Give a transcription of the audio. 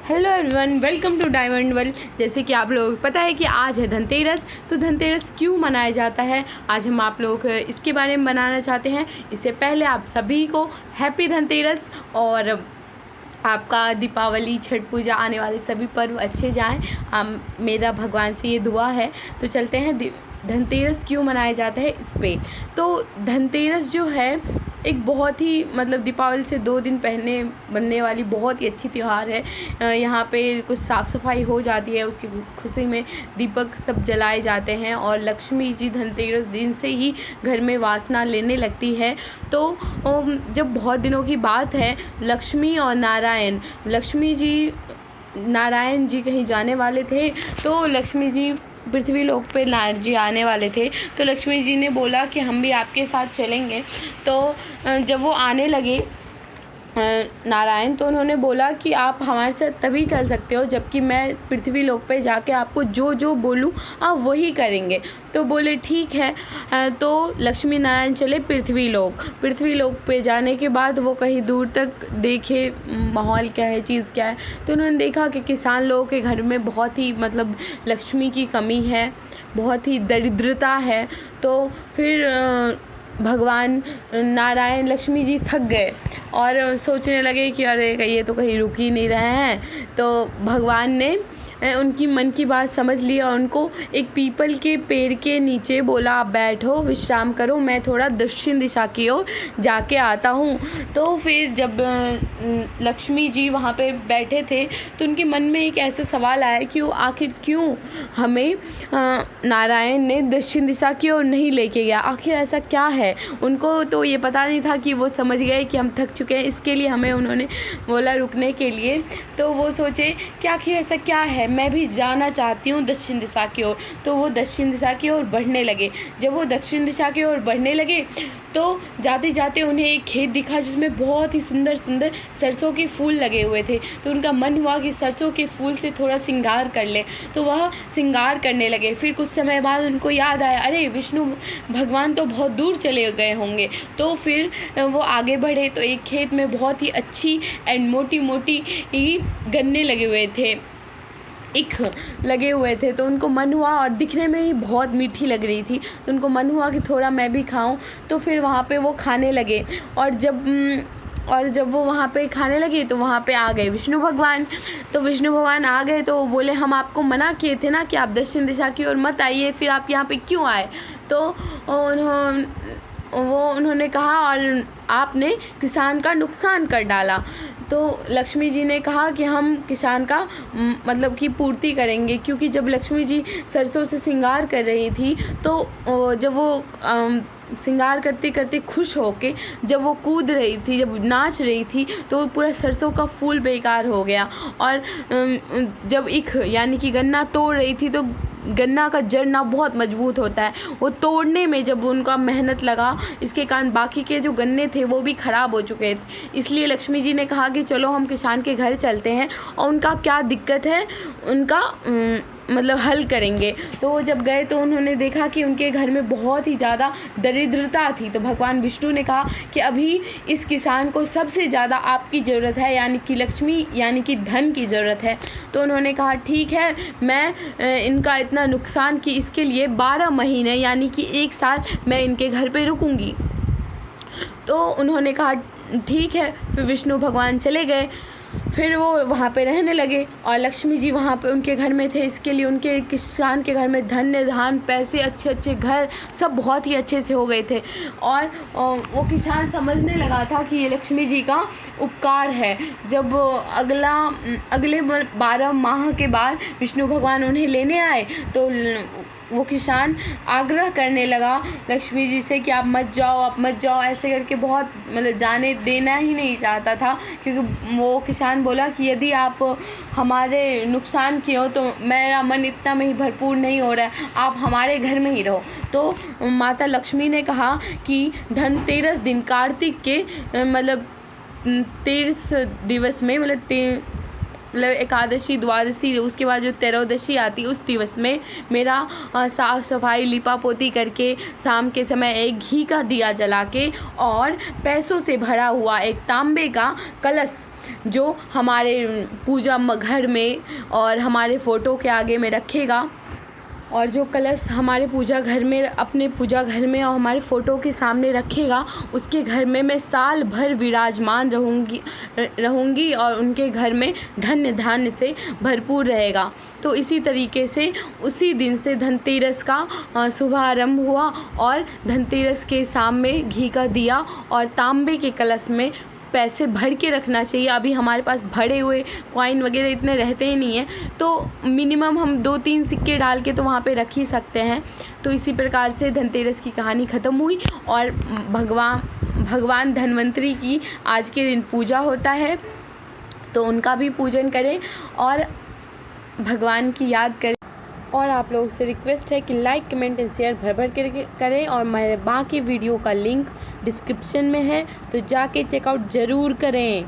Hello everyone, welcome to diamond world. जैसे कि आप लोगों को पता है कि आज है धनतेरस। तो धनतेरस क्यों मनाया जाता है, आज हम आप लोगों को इसके बारे में बनाना चाहते हैं। इससे पहले आप सभी को हैप्पी धनतेरस और आपका दीपावली, छठ पूजा, आने वाले सभी पर्व अच्छे जाएं। मेरा भगवान से ये दुआ है। तो चलते हैं धनतेरस क्यों मनाया जाता है इस पे। तो धनतेरस जो है एक बहुत ही दीपावली से 2 दिन पहले बनने वाली बहुत ही अच्छी त्यौहार है। यहाँ पे कुछ साफ़ सफाई हो जाती है, उसकी खुशी में दीपक सब जलाए जाते हैं और लक्ष्मी जी धनतेरस दिन से ही घर में वासना लेने लगती है। तो जब बहुत दिनों की बात है, लक्ष्मी और नारायण, लक्ष्मी जी नारायण जी कहीं जाने वाले थे, तो लक्ष्मी जी पृथ्वी लोक पे नारायण जी आने वाले थे। तो लक्ष्मी जी ने बोला कि हम भी आपके साथ चलेंगे। तो जब वो आने लगे नारायण, तो उन्होंने बोला कि आप हमारे साथ तभी चल सकते हो जबकि मैं पृथ्वी लोक पे जाके आपको जो जो बोलूँ आप वही करेंगे। तो बोले ठीक है। तो लक्ष्मी नारायण चले पृथ्वी लोक पे जाने के बाद वो कहीं दूर तक देखे माहौल क्या है, चीज़ क्या है। तो उन्होंने देखा कि किसान लोगों के घर में बहुत ही लक्ष्मी की कमी है, बहुत ही दरिद्रता है। तो फिर भगवान नारायण लक्ष्मी जी थक गए और सोचने लगे कि अरे ये तो कहीं रुक ही नहीं रहे हैं। तो भगवान ने उनकी मन की बात समझ ली और उनको एक पीपल के पेड़ के नीचे बोला, आप बैठो, विश्राम करो, मैं थोड़ा दक्षिण दिशा की ओर जाके आता हूँ। तो फिर जब लक्ष्मी जी वहाँ पे बैठे थे तो उनके मन में एक ऐसा सवाल आया कि वो आखिर क्यों हमें नारायण ने दक्षिण दिशा की ओर नहीं लेके गया, आखिर ऐसा क्या है। उनको तो ये पता नहीं था कि वो समझ गए कि हम थक चुके हैं, इसके लिए हमें उन्होंने बोला रुकने के लिए। तो वो सोचे कि आखिर ऐसा क्या है, मैं भी जाना चाहती हूँ दक्षिण दिशा की ओर। तो वो दक्षिण दिशा की ओर बढ़ने लगे। जब वो दक्षिण दिशा की ओर बढ़ने लगे तो जाते जाते उन्हें एक खेत दिखा जिसमें बहुत ही सुंदर सुंदर सरसों के फूल लगे हुए थे। तो उनका मन हुआ कि सरसों के फूल से थोड़ा श्रृंगार कर ले। तो वह श्रृंगार करने लगे। फिर कुछ समय बाद उनको याद आया, अरे विष्णु भगवान तो बहुत दूर चले गए होंगे। तो फिर वो आगे बढ़े तो एक खेत में बहुत ही अच्छी एंड मोटी मोटी गन्ने लगे हुए थे, लगे हुए थे। तो उनको मन हुआ, और दिखने में ही बहुत मीठी लग रही थी, तो उनको मन हुआ कि थोड़ा मैं भी खाऊं। तो फिर वहाँ पे वो खाने लगे। और जब वो वहाँ पे खाने लगे तो वहाँ पे आ गए विष्णु भगवान। तो विष्णु भगवान आ गए तो बोले, हम आपको मना किए थे ना कि आप दक्षिण दिशा की ओर मत आइए, फिर आप यहाँ पे क्यों आए। तो उन्होंने कहा, और आपने किसान का नुकसान कर डाला। तो लक्ष्मी जी ने कहा कि हम किसान का की पूर्ति करेंगे, क्योंकि जब लक्ष्मी जी सरसों से श्रृंगार कर रही थी तो जब वो श्रृंगार करते करते खुश होके जब वो कूद रही थी, जब नाच रही थी, तो पूरा सरसों का फूल बेकार हो गया। और जब यानी कि गन्ना तोड़ रही थी, तो गन्ना का जड़ना बहुत मजबूत होता है, वो तोड़ने में जब उनका मेहनत लगा, इसके कारण बाकी के जो गन्ने थे वो भी ख़राब हो चुके थे। इसलिए लक्ष्मी जी ने कहा कि चलो हम किसान के घर चलते हैं और उनका क्या दिक्कत है उनका हल करेंगे। तो वो जब गए तो उन्होंने देखा कि उनके घर में बहुत ही ज़्यादा दरिद्रता थी। तो भगवान विष्णु ने कहा कि अभी इस किसान को सबसे ज़्यादा आपकी ज़रूरत है, यानी कि लक्ष्मी यानी कि धन की ज़रूरत है। तो उन्होंने कहा ठीक है, मैं इनका इतना नुकसान की इसके लिए 12 महीने यानी कि 1 साल मैं इनके घर पे रुकूंगी। तो उन्होंने कहा ठीक है। फिर विष्णु भगवान चले गए। फिर वो वहाँ पे रहने लगे और लक्ष्मी जी वहाँ पे उनके घर में थे। इसके लिए उनके किसान के घर में धन्य धान, पैसे, अच्छे अच्छे घर सब बहुत ही अच्छे से हो गए थे। और वो किसान समझने लगा था कि ये लक्ष्मी जी का उपकार है। जब अगले 12 माह के बाद विष्णु भगवान उन्हें लेने आए तो वो किसान आग्रह करने लगा लक्ष्मी जी से कि आप मत जाओ, ऐसे करके बहुत जाने देना ही नहीं चाहता था, क्योंकि वो किसान बोला कि यदि आप हमारे नुकसान किए हो तो मेरा मन इतना में ही भरपूर नहीं हो रहा है, आप हमारे घर में ही रहो। तो माता लक्ष्मी ने कहा कि धनतेरस दिन, कार्तिक के 13 दिवस में मतलब एकादशी, द्वादशी, उसके बाद जो त्रयोदशी आती है, उस दिवस में मेरा साफ़ सफाई लिपा पोती करके शाम के समय एक घी का दिया जला के और पैसों से भरा हुआ एक तांबे का कलश जो हमारे पूजा घर में और हमारे फ़ोटो के आगे में रखेगा, और जो कलश हमारे पूजा घर में, अपने पूजा घर में और हमारे फ़ोटो के सामने रखेगा, उसके घर में मैं साल भर विराजमान रहूँगी और उनके घर में धन्य धान्य से भरपूर रहेगा। तो इसी तरीके से उसी दिन से धनतेरस का शुभारंभ हुआ और धनतेरस के शाम में घी का दिया और तांबे के कलश में पैसे भर के रखना चाहिए। अभी हमारे पास भरे हुए कॉइन वगैरह इतने रहते ही नहीं हैं, तो मिनिमम हम 2-3 सिक्के डाल के तो वहाँ पे रख ही सकते हैं। तो इसी प्रकार से धनतेरस की कहानी ख़त्म हुई और भगवान धन्वंतरी की आज के दिन पूजा होता है, तो उनका भी पूजन करें और भगवान की याद करें। और आप लोगों से रिक्वेस्ट है कि लाइक, कमेंट एंड शेयर भर के करें, और मेरे बाकी वीडियो का लिंक डिस्क्रिप्शन में है, तो जाके चेकआउट ज़रूर करें।